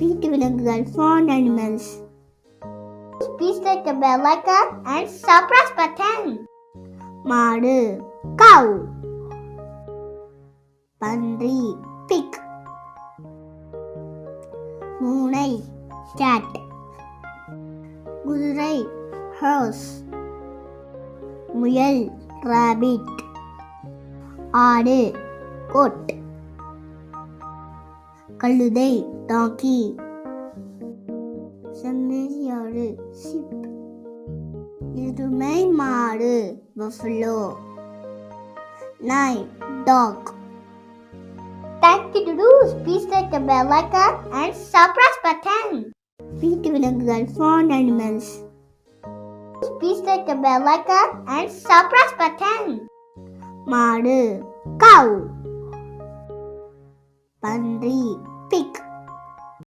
வீட்டு விலங்குகள் farm animals. Please click the bell icon and subscribe button. மாடு cow. பன்றி pig. பூனை cat. குதிரை horse. முயல் rabbit. ஆடு goat. கழுதை donkey. செம்மறியாடு sheep. எருமை மாடு buffalo. நாய் dog. Thank you to do. Please click the bell icon and subscribe button. வீட்டு விலங்குகள் farm animals. Please click the bell icon and subscribe button. மாடு cow. பன்றி pig.